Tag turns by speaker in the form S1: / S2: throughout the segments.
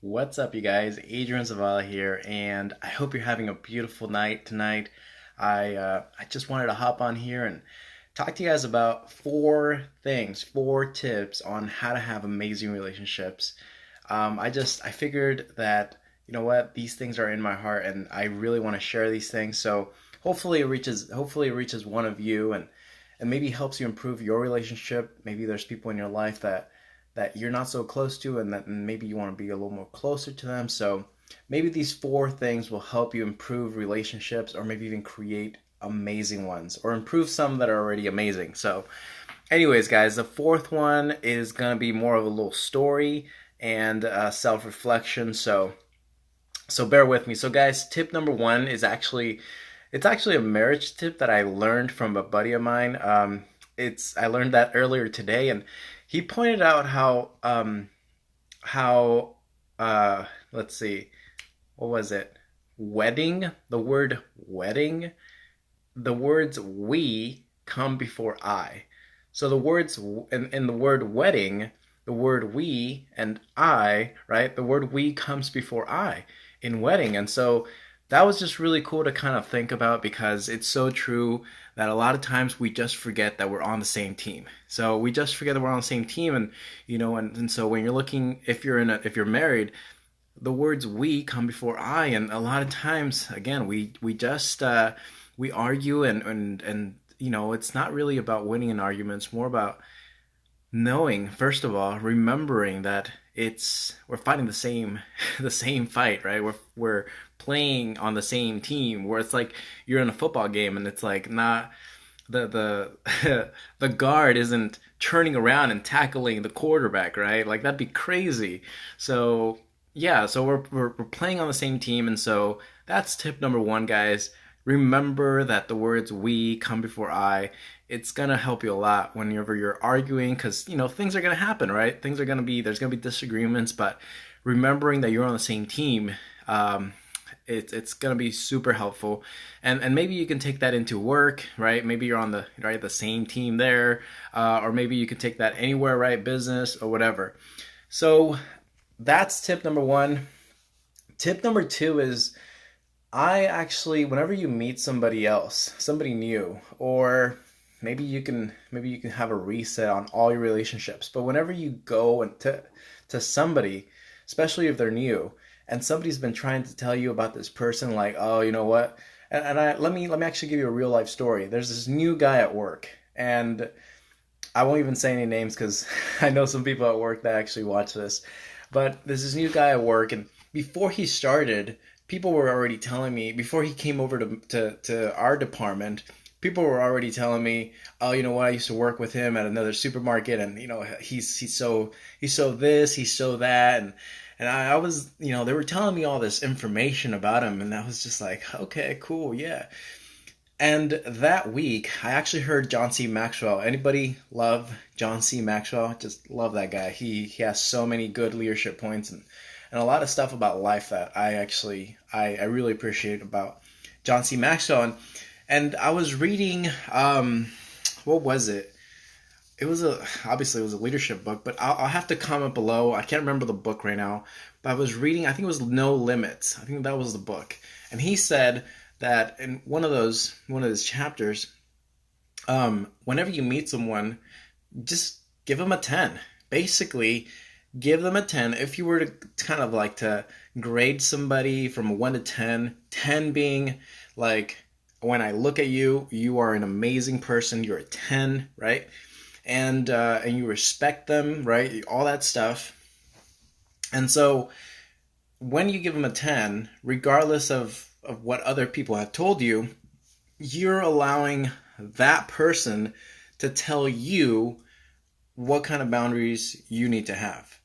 S1: What's up, you guys? Adrian Zavala here, and I hope you're having a beautiful night tonight. I just wanted to hop on here and talk to you guys about four things, four tips on how to have amazing relationships. I figured that you know what, these things are in my heart, and I really want to share these things. So hopefully it reaches one of you, and maybe helps you improve your relationship. Maybe there's people in your life that you're not so close to, and that maybe you want to be a little more closer to them. So maybe these four things will help you improve relationships, or maybe even create amazing ones, or improve some that are already amazing. So anyways, guys, the fourth one is going to be more of a little story and self-reflection. So bear with me. So guys, tip number one is actually a marriage tip that I learned from a buddy of mine. I learned that earlier today, and he pointed out how let's see, what was it? Wedding, the word wedding, the words we come before I. So the words in the word wedding, the word we and I, right? The word we comes before I in wedding. And so that was just really cool to kind of think about, because it's so true that a lot of times we just forget that we're on the same team. So we just forget that we're on the same team, and and so when you're looking, if you're married, the words we come before I, and a lot of times, again, we just we argue, and it's not really about winning an argument. It's more about knowing, first of all, remembering that we're fighting the same the same fight, right? We're playing on the same team, where it's like you're in a football game, and it's like not the the guard isn't turning around and tackling the quarterback, right? Like that'd be crazy. So yeah, so we're playing on the same team, and so that's tip number one, guys. Remember that the words we come before I. It's gonna help you a lot whenever you're arguing, because things are gonna happen, right? There's gonna be disagreements, but remembering that you're on the same team, um, it's gonna be super helpful. And maybe you can take that into work, right? Maybe you're on the same team there, or maybe you can take that anywhere, right? Business or whatever. So that's tip number one. Tip number two is, whenever you meet somebody else, somebody new, or maybe you can have a reset on all your relationships. But whenever you go and to somebody, especially if they're new, and somebody's been trying to tell you about this person, like, oh, you know what? Let me actually give you a real life story. There's this new guy at work, and I won't even say any names because I know some people at work that actually watch this. But there's this new guy at work, and before he started, people were already telling me, before he came over to our department, people were already telling me, oh, you know what? I used to work with him at another supermarket, and he's so this, he's so that, and I was, they were telling me all this information about him, and I was just like, okay, cool, yeah. And that week, I actually heard John C. Maxwell. Anybody love John C. Maxwell? Just love that guy. He has so many good leadership points, and a lot of stuff about life that I really appreciate about John C. Maxwell. And I was reading, what was it? Obviously it was a leadership book, but I'll have to comment below. I can't remember the book right now, but I was reading, I think it was No Limits. I think that was the book. And he said that in one of his chapters, whenever you meet someone, just give them a 10. Basically, give them a 10. If you were to kind of like to grade somebody from a 1 to 10, 10 being like, when I look at you, you are an amazing person. You're a 10, right? And you respect them, right? All that stuff. And so when you give them a 10, regardless of what other people have told you, you're allowing that person to tell you what kind of boundaries you need to have.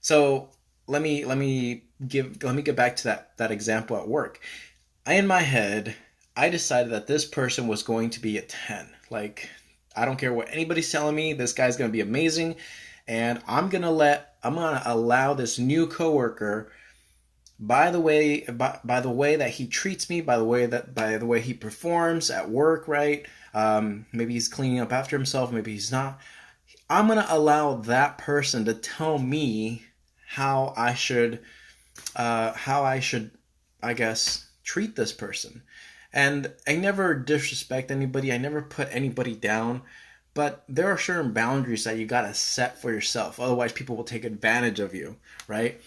S1: So let me get back to that example at work. In my head, I decided that this person was going to be a 10. Like, I don't care what anybody's telling me, this guy's going to be amazing, and I'm going to allow this new coworker, by the way that he treats me, by the way he performs at work, right? Maybe he's cleaning up after himself, maybe he's not. I'm going to allow that person to tell me how I should how I should, I guess, treat this person. And I never disrespect anybody. I never put anybody down. But there are certain boundaries that you gotta set for yourself. Otherwise, people will take advantage of you, right?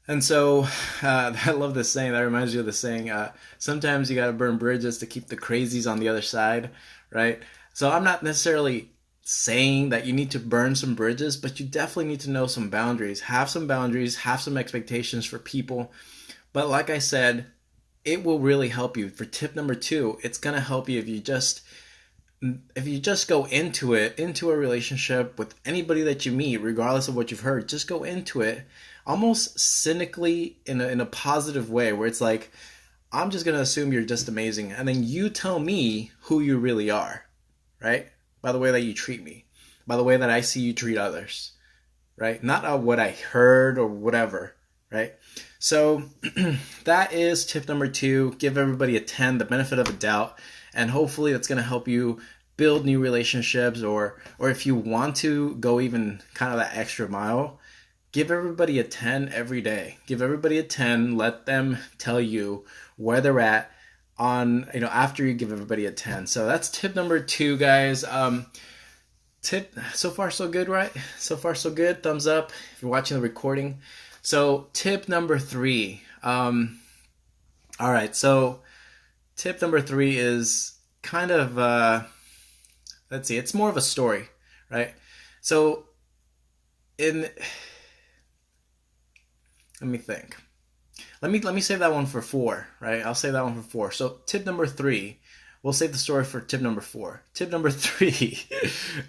S1: And so, I love this saying. That reminds you of the saying, sometimes you got to burn bridges to keep the crazies on the other side, right? So I'm not necessarily saying that you need to burn some bridges, but you definitely need to know some boundaries. Have some boundaries, have some expectations for people. But like I said, it will really help you. For tip number 2, it's going to help you if you just go into a relationship with anybody that you meet, regardless of what you've heard, just go into it almost cynically in a positive way, where it's like, I'm just going to assume you're just amazing. And then you tell me who you really are, right? By the way that you treat me, by the way that I see you treat others, right? Not what I heard or whatever, right? So that is tip number 2. Give everybody a 10, the benefit of a doubt. And hopefully that's going to help you build new relationships, or if you want to go even kind of that extra mile, give everybody a 10 every day. Give everybody a 10. Let them tell you where they're at on, after you give everybody a 10. So that's tip number 2, guys. Tip, so far so good, right? So far so good. Thumbs up if you're watching the recording. So tip number 3. All right. So tip number 3 is kind of, let's see, it's more of a story, right? So let me think. Let me save that one for 4, right? I'll save that one for 4. So tip number 3, we'll save the story for tip number 4. Tip number 3,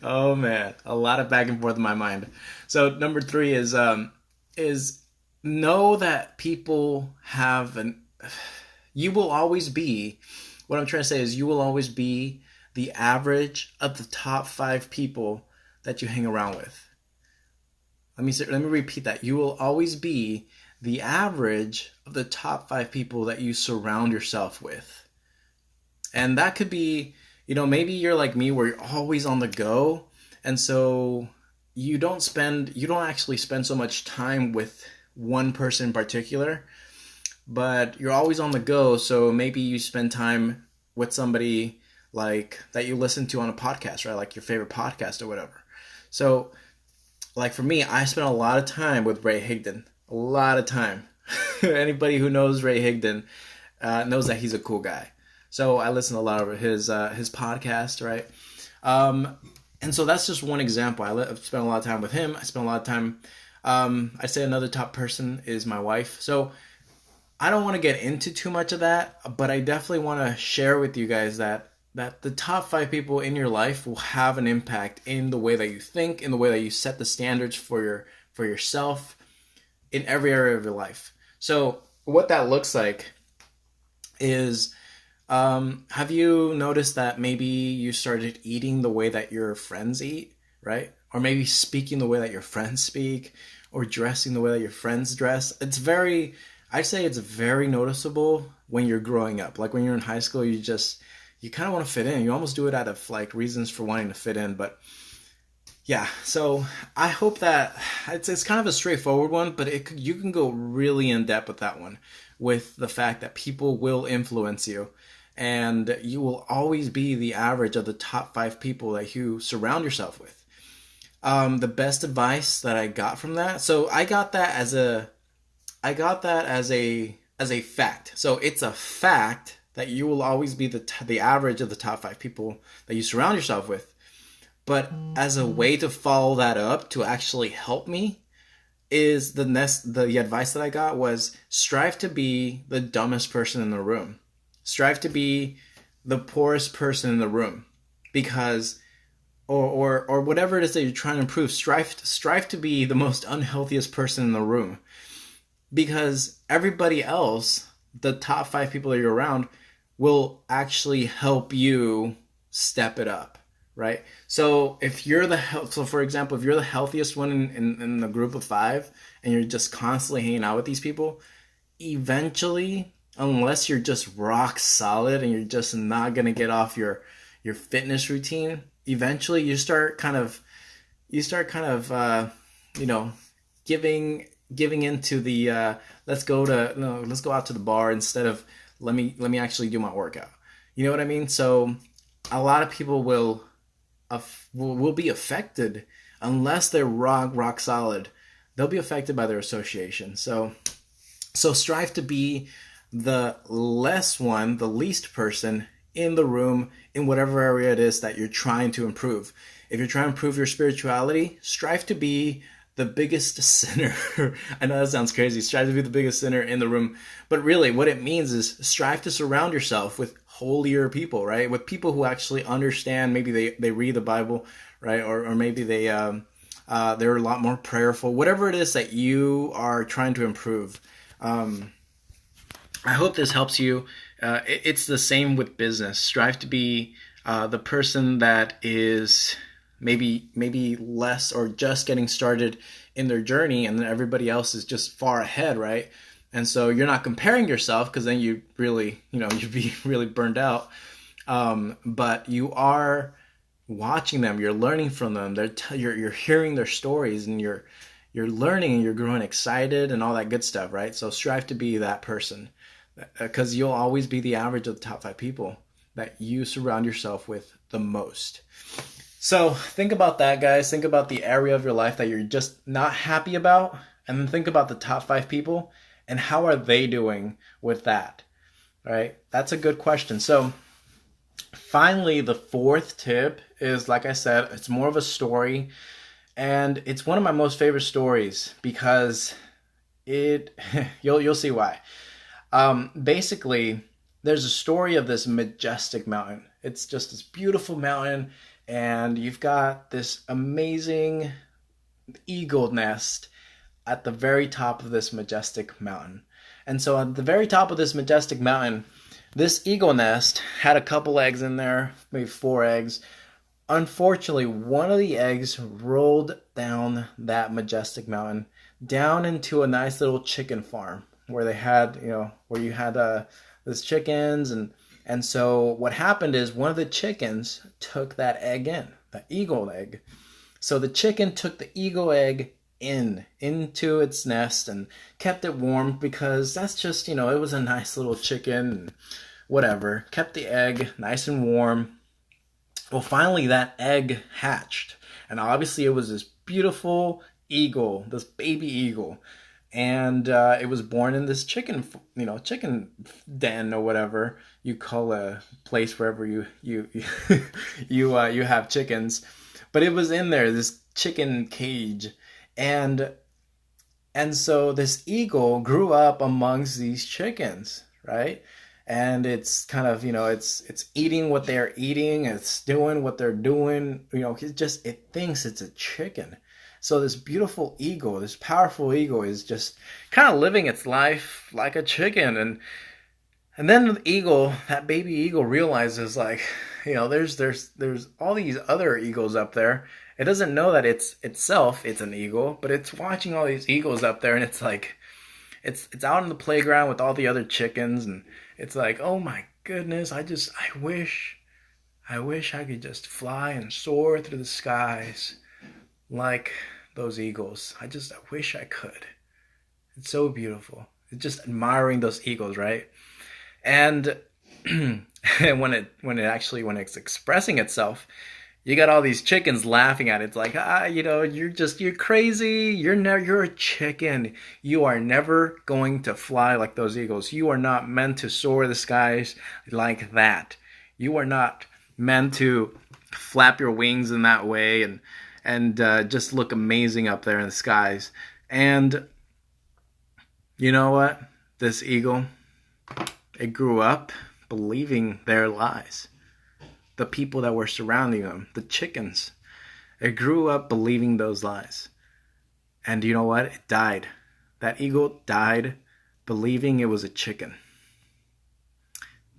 S1: oh man, a lot of back and forth in my mind. So number 3 is know that people have you will always be, what I'm trying to say is you will always be the average of the top 5 people that you hang around with. Let me repeat that. You will always be the average of the top 5 people that you surround yourself with. And that could be, maybe you're like me where you're always on the go. And so you don't actually spend so much time with one person in particular, but you're always on the go. So maybe you spend time with somebody like that you listen to on a podcast, right? Like your favorite podcast or whatever. So like for me, I spent a lot of time with Ray Higdon. A lot of time. Anybody who knows Ray Higdon knows that he's a cool guy. So I listen to a lot of his podcast, right? And so that's just one example. I've spent a lot of time with him. I spent a lot of time. I'd say another top person is my wife. So I don't want to get into too much of that, but I definitely want to share with you guys that the top 5 people in your life will have an impact in the way that you think, in the way that you set the standards for yourself in every area of your life. So what that looks like is, have you noticed that maybe you started eating the way that your friends eat, right? Or maybe speaking the way that your friends speak, or dressing the way that your friends dress? I'd say it's very noticeable when you're growing up. Like when you're in high school, you kind of want to fit in. You almost do it out of like reasons for wanting to fit in. But yeah, so I hope that it's kind of a straightforward one, but you can go really in depth with that one, with the fact that people will influence you, and you will always be the average of the top 5 people that you surround yourself with. The best advice that I got from that, so I got that as a fact. So it's a fact that you will always be the average of the top 5 people that you surround yourself with. But as a way to follow that up, to actually help me, is the advice that I got was strive to be the dumbest person in the room. Strive to be the poorest person in the room, because or whatever it is that you're trying to improve, strive to be the most unhealthiest person in the room, because everybody else, the top 5 people that you're around, will actually help you step it up, right? So for example, if you're the healthiest one in the group of 5 and you're just constantly hanging out with these people, eventually, unless you're just rock solid and you're just not going to get off your fitness routine, eventually you start kind of giving giving into the let's go to no, let's go out to the bar instead of let me actually do my workout. You know what I mean? So a lot of people will be affected unless they're rock solid. They'll be affected by their association. So strive to be the the least person in the room in whatever area it is that you're trying to improve. If you're trying to improve your spirituality, strive to be the biggest sinner. I know that sounds crazy. Strive to be the biggest sinner in the room. But really, what it means is strive to surround yourself with holier people, right? With people who actually understand. Maybe they read the Bible, right? Or maybe they're a lot more prayerful. Whatever it is that you are trying to improve. I hope this helps you. It's the same with business. Strive to be the person that is maybe less or just getting started in their journey, and then everybody else is just far ahead, right? And so you're not comparing yourself, because then you really, you'd be really burned out. But you are watching them, you're learning from them. You're hearing their stories, and you're learning, and you're growing excited and all that good stuff, right? So strive to be that person, because you'll always be the average of the top 5 people that you surround yourself with the most. So think about that, guys. Think about the area of your life that you're just not happy about, and then think about the top 5 people and how are they doing with that, right? That's a good question. So finally, the 4th tip is, like I said, it's more of a story, and it's one of my most favorite stories because you'll see why. Basically, there's a story of this majestic mountain. It's just this beautiful mountain, and you've got this amazing eagle nest at the very top of this majestic mountain. And so at the very top of this majestic mountain, this eagle nest had a couple eggs in there, maybe 4 eggs. Unfortunately, one of the eggs rolled down that majestic mountain down into a nice little chicken farm where they had, where you had those chickens. And so what happened is one of the chickens took that egg in, the eagle egg. So the chicken took the eagle egg into its nest and kept it warm, because that's just, it was a nice little chicken and whatever. Kept the egg nice and warm. Well, finally that egg hatched, and obviously it was this beautiful eagle, this baby eagle. And it was born in this chicken den or whatever you call a place wherever you you have chickens. But it was in there, this chicken cage, and so this eagle grew up amongst these chickens, right? And it's kind of, it's eating what they're eating, it's doing what they're doing. It thinks it's a chicken. So this beautiful eagle, this powerful eagle, is just kind of living its life like a chicken. And then the eagle, that baby eagle, realizes, like, there's all these other eagles up there. It doesn't know that it's an eagle, but it's watching all these eagles up there, and it's like, it's out in the playground with all the other chickens, and it's like, oh my goodness, I wish I could just fly and soar through the skies like those eagles. I wish I could. It's so beautiful. It's just admiring those eagles, right? And when it's expressing itself, you got all these chickens laughing at it. It's like, you're crazy. You're a chicken. You are never going to fly like those eagles. You are not meant to soar the skies like that. You are not meant to flap your wings in that way and just look amazing up there in the skies. And you know what? This eagle, it grew up believing their lies. The people that were surrounding them, the chickens, it grew up believing those lies. And you know what? It died. That eagle died believing it was a chicken.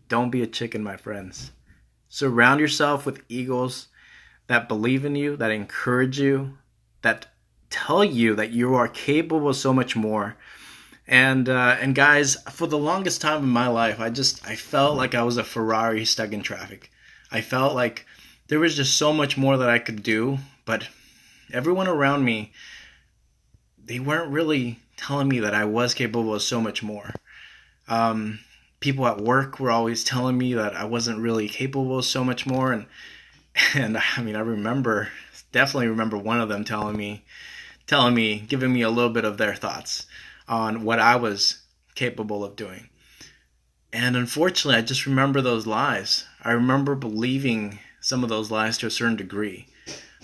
S1: Don't be a chicken, my friends. Surround yourself with eagles that believe in you, that encourage you, that tell you that you are capable of so much more. And guys, for the longest time in my life, I felt like I was a Ferrari stuck in traffic. I felt like there was just so much more that I could do, but everyone around me, they weren't really telling me that I was capable of so much more. People at work were always telling me that I wasn't really capable of so much more, and I mean, definitely remember one of them telling me, giving me a little bit of their thoughts on what I was capable of doing. And unfortunately, I just remember those lies. I remember believing some of those lies to a certain degree.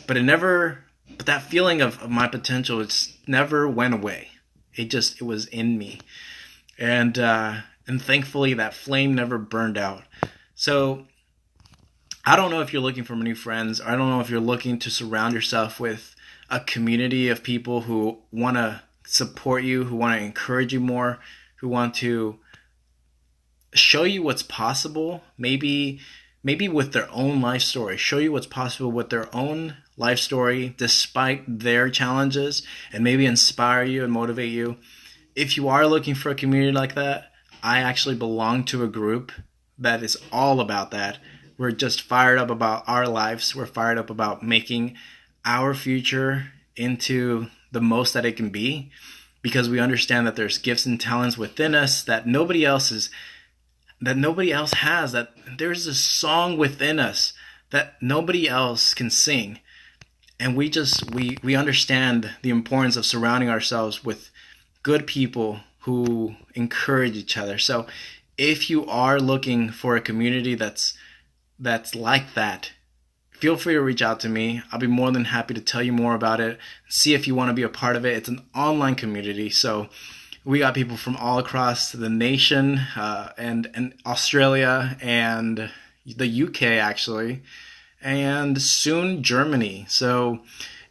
S1: But but that feeling of my potential, it's never went away. It was in me. And thankfully that flame never burned out. So I don't know if you're looking for new friends. I don't know if you're looking to surround yourself with a community of people who want to support you, who want to encourage you more, who want to show you what's possible, maybe with their own life story, show you what's possible with their own life story despite their challenges, and maybe inspire you and motivate you. If you are looking for a community like that, I actually belong to a group that is all about that. We're just fired up about our lives. We're fired up about making our future into the most that it can be, because we understand that there's gifts and talents within us that nobody else has, that there's a song within us that nobody else can sing. And we understand the importance of surrounding ourselves with good people who encourage each other. So if you are looking for a community that's like that, feel free to reach out to me. I'll be more than happy to tell you more about it. See if you want to be a part of it. It's an online community, so we got people from all across the nation, and Australia and the UK actually, and soon Germany. So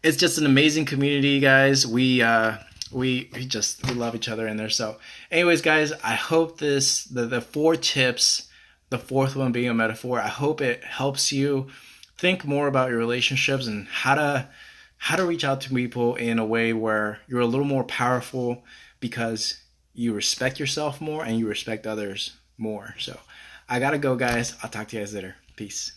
S1: it's just an amazing community, guys. We love each other in there. So anyways, guys, I hope the 4 tips, the 4th one being a metaphor, I hope it helps you think more about your relationships and how to reach out to people in a way where you're a little more powerful, because you respect yourself more and you respect others more. So I gotta go, guys. I'll talk to you guys later. Peace.